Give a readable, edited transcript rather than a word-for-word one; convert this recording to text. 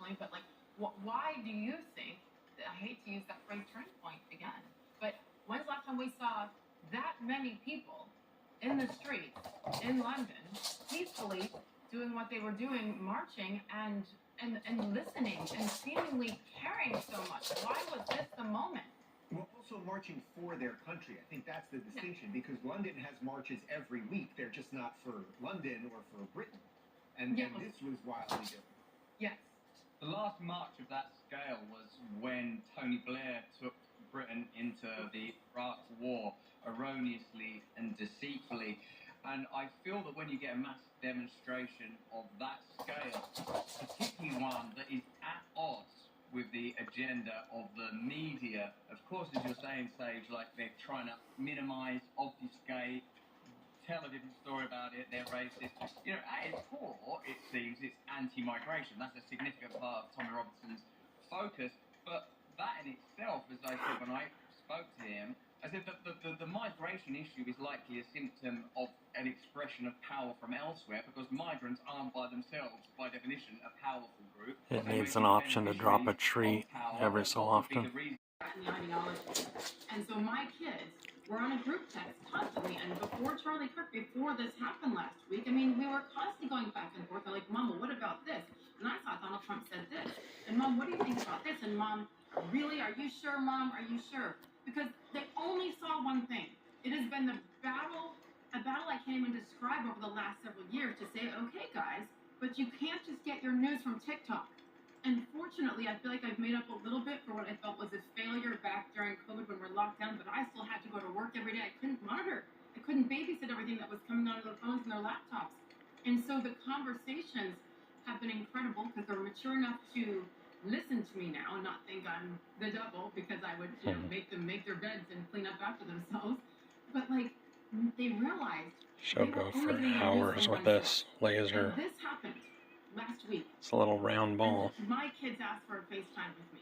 personally, but like, why do you think, I hate to use that phrase turning point again, but when's the last time we saw that many people in the streets in London peacefully doing what they were doing, marching and listening and seemingly caring so much? Why was this the moment? Well, also marching for their country. I think that's the distinction, because London has marches every week. They're just not for London or for Britain. And this was wildly different. Yes. The last march of that scale was when Tony Blair took Britain into the Iraq War erroneously and deceitfully. And I feel that when you get a mass demonstration of that scale, particularly one that is at odds with the agenda of the media, of course, as you're saying, Sage, like they're trying to minimize, obfuscate, tell a different story about it, they're racist. You know, at its core, it seems it's anti-migration. That's a significant part of Tommy Robinson's focus. But that in itself, as I said when I spoke to him, I said that the migration issue is likely a symptom of an expression of power from elsewhere, because migrants aren't by themselves, by definition, a powerful group. It needs an option to drop a tree every so often. And so my kids were on a group text constantly, and before Charlie Kirk, before this happened last week, I mean, we were constantly going back and forth. They're like, Mama, what about this? And I thought Donald Trump said this. And Mom, what do you think about this? And Mom, really? Are you sure, Mom? Are you sure? Because they only saw one thing. It has been a battle I can't even describe over the last several years to say, okay, guys, but you can't just get your news from TikTok. And fortunately, I feel like I've made up a little bit for what I felt was a failure back during COVID when we're locked down, but I still had to go to work every day. I couldn't monitor. I couldn't babysit everything that was coming out of their phones and their laptops. And so the conversations have been incredible because they're mature enough to listen to me now and not think I'm the devil because I would make them make their beds and clean up after themselves. But like, they realized She'll go for hours with this laser. And this happened last week. It's a little round ball. My kids asked for a FaceTime with me.